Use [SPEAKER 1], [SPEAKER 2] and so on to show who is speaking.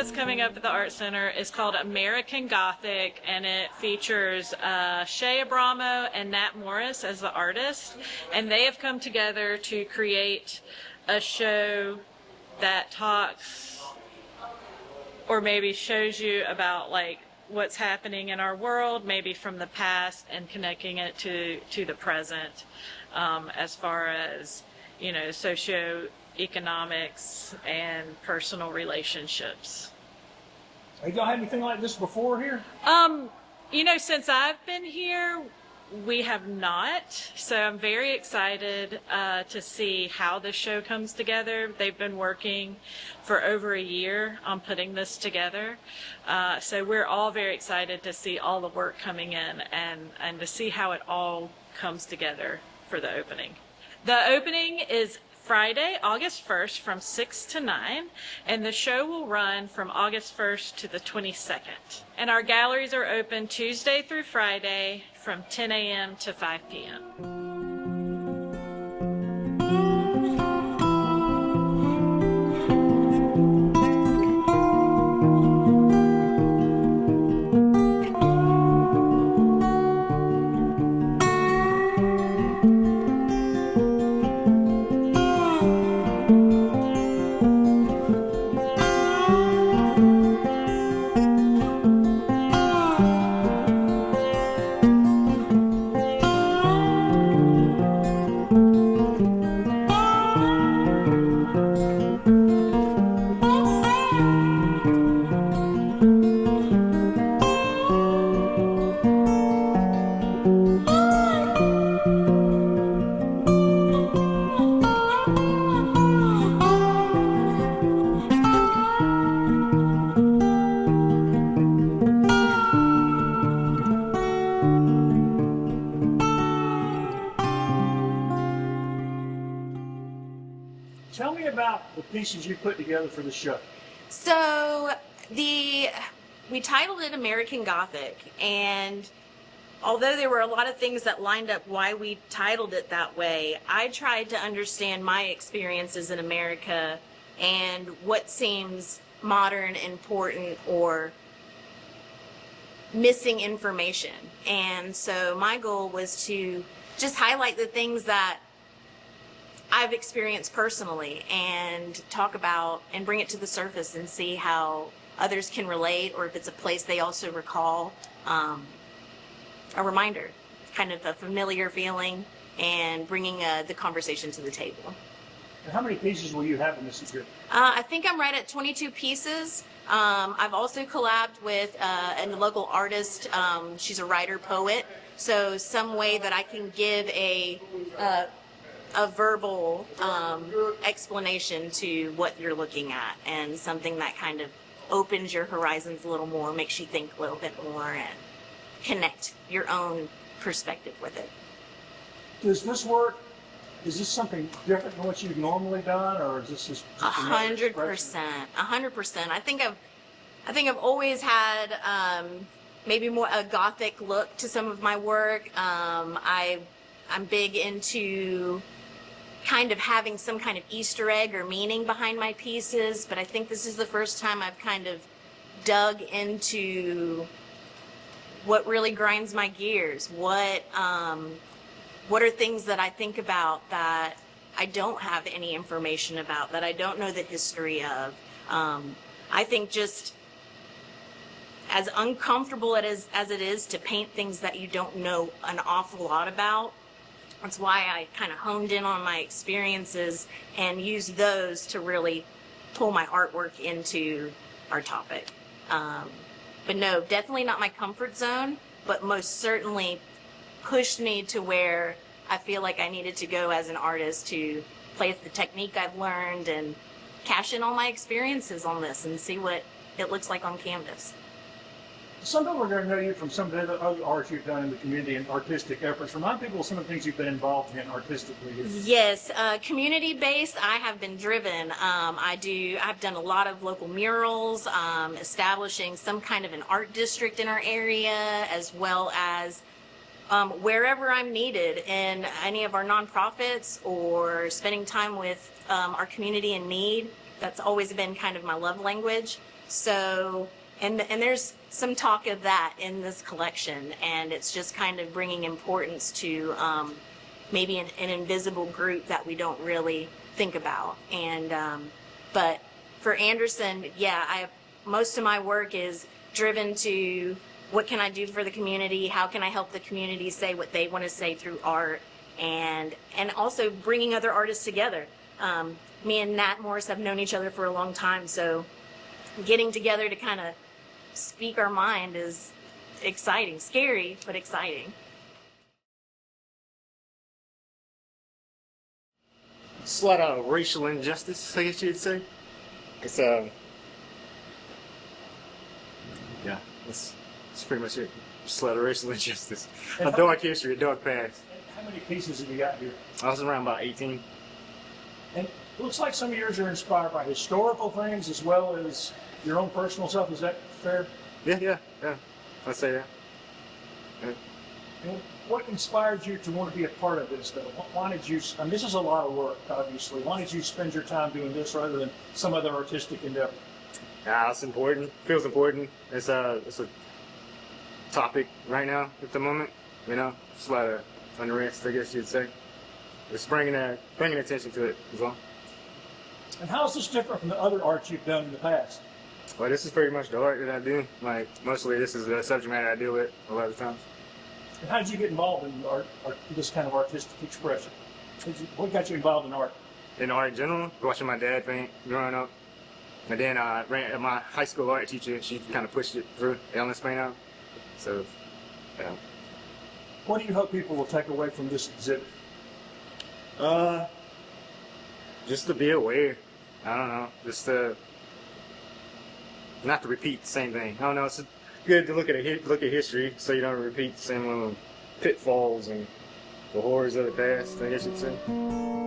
[SPEAKER 1] that's coming up at the Art Center is called Amerikan Gothic, and it features Shea, Abramo, and Nat Morris as the artists, and they have come together to create a show that talks or maybe shows you about like what's happening in our world, maybe from the past, and connecting it to the present, as far as, you know, socioeconomics and personal relationships.
[SPEAKER 2] Have y'all had anything like this before here?
[SPEAKER 1] You know, since I've been here, we have not. So I'm very excited to see how this show comes together. They've been working for over a year on putting this together. So we're all very excited to see all the work coming in and to see how it all comes together for the opening. The opening is Friday, August 1st from 6 to 9, and the show will run from August 1st to the 22nd. And our galleries are open Tuesday through Friday from 10 a.m. to 5 p.m.
[SPEAKER 2] Tell me about the pieces you put together for the show.
[SPEAKER 3] So we titled it Amerikan Gothic, and although there were a lot of things that lined up why we titled it that way, I tried to understand my experiences in America and what seems modern, important, or missing information. And so my goal was to just highlight the things that I've experienced personally and talk about and bring it to the surface and see how others can relate, or if it's a place they also recall, a reminder, kind of a familiar feeling, and bringing the conversation to the table.
[SPEAKER 2] And how many pieces will you have in this exhibit?
[SPEAKER 3] I think I'm right at 22 pieces. I've also collabed with a local artist. She's a writer, poet, so some way that I can give a verbal explanation to what you're looking at, and something that kind of opens your horizons a little more, makes you think a little bit more, and connect your own perspective with it.
[SPEAKER 2] Does this work? Is this something different than what you've normally done, or is this just
[SPEAKER 3] 100%? 100%. I think I've always had maybe more a Gothic look to some of my work. I'm big into kind of having some kind of Easter egg or meaning behind my pieces, but I think this is the first time I've kind of dug into what really grinds my gears. What are things that I think about that I don't have any information about, that I don't know the history of. I think just as uncomfortable as it is to paint things that you don't know an awful lot about, that's why I kind of honed in on my experiences and used those to really pull my artwork into our topic. But no, definitely not my comfort zone, but most certainly pushed me to where I feel like I needed to go as an artist to play with the technique I've learned and cash in all my experiences on this and see what it looks like on canvas.
[SPEAKER 2] Some people are going to know you from some of the other art you've done in the community and artistic efforts. Remind people of some of the things you've been involved in artistically.
[SPEAKER 3] Yes, community-based, I have been driven. I've done a lot of local murals, establishing some kind of an art district in our area, as well as wherever I'm needed in any of our nonprofits, or spending time with our community in need. That's always been kind of my love language. So, and there's some talk of that in this collection, and it's just kind of bringing importance to maybe an invisible group that we don't really think about. And but for Anderson, yeah, most of my work is driven to what can I do for the community? How can I help the community say what they want to say through art? And also bringing other artists together. Me and Nat Morris have known each other for a long time, so getting together to kind of speak our mind is exciting, scary, but exciting.
[SPEAKER 4] It's a lot of racial injustice, I guess you'd say. It's yeah, that's pretty much it. Just a lot of racial injustice. A dark history, a dark past.
[SPEAKER 2] How many pieces have you got here?
[SPEAKER 4] I was around about 18.
[SPEAKER 2] And it looks like some of yours are inspired by historical things as well as your own personal stuff. Is that fair?
[SPEAKER 4] Yeah. I'd say that. Yeah.
[SPEAKER 2] And what inspired you to want to be a part of this, though? Why did you, I mean, this is a lot of work, obviously. Why did you spend your time doing this rather than some other artistic endeavor?
[SPEAKER 4] It's important. Feels important. It's a topic right now at the moment. You know, it's a lot of unrest, I guess you'd say. It's bringing attention to it as well.
[SPEAKER 2] And how is this different from the other art you've done in the past?
[SPEAKER 4] Well, this is pretty much the art that I do. Like, mostly this is the subject matter I deal with a lot of times.
[SPEAKER 2] And how did you get involved in art, this kind of artistic expression? What got you involved in art?
[SPEAKER 4] In art in general, watching my dad paint growing up. And then my high school art teacher, she kind of pushed it through, Ellen Spainhour. So, yeah.
[SPEAKER 2] What do you hope people will take away from this exhibit?
[SPEAKER 4] Just to be aware. I don't know. Just to not to repeat the same thing. I don't know. It's good to look at history so you don't repeat the same little pitfalls and the horrors of the past, I guess you'd say.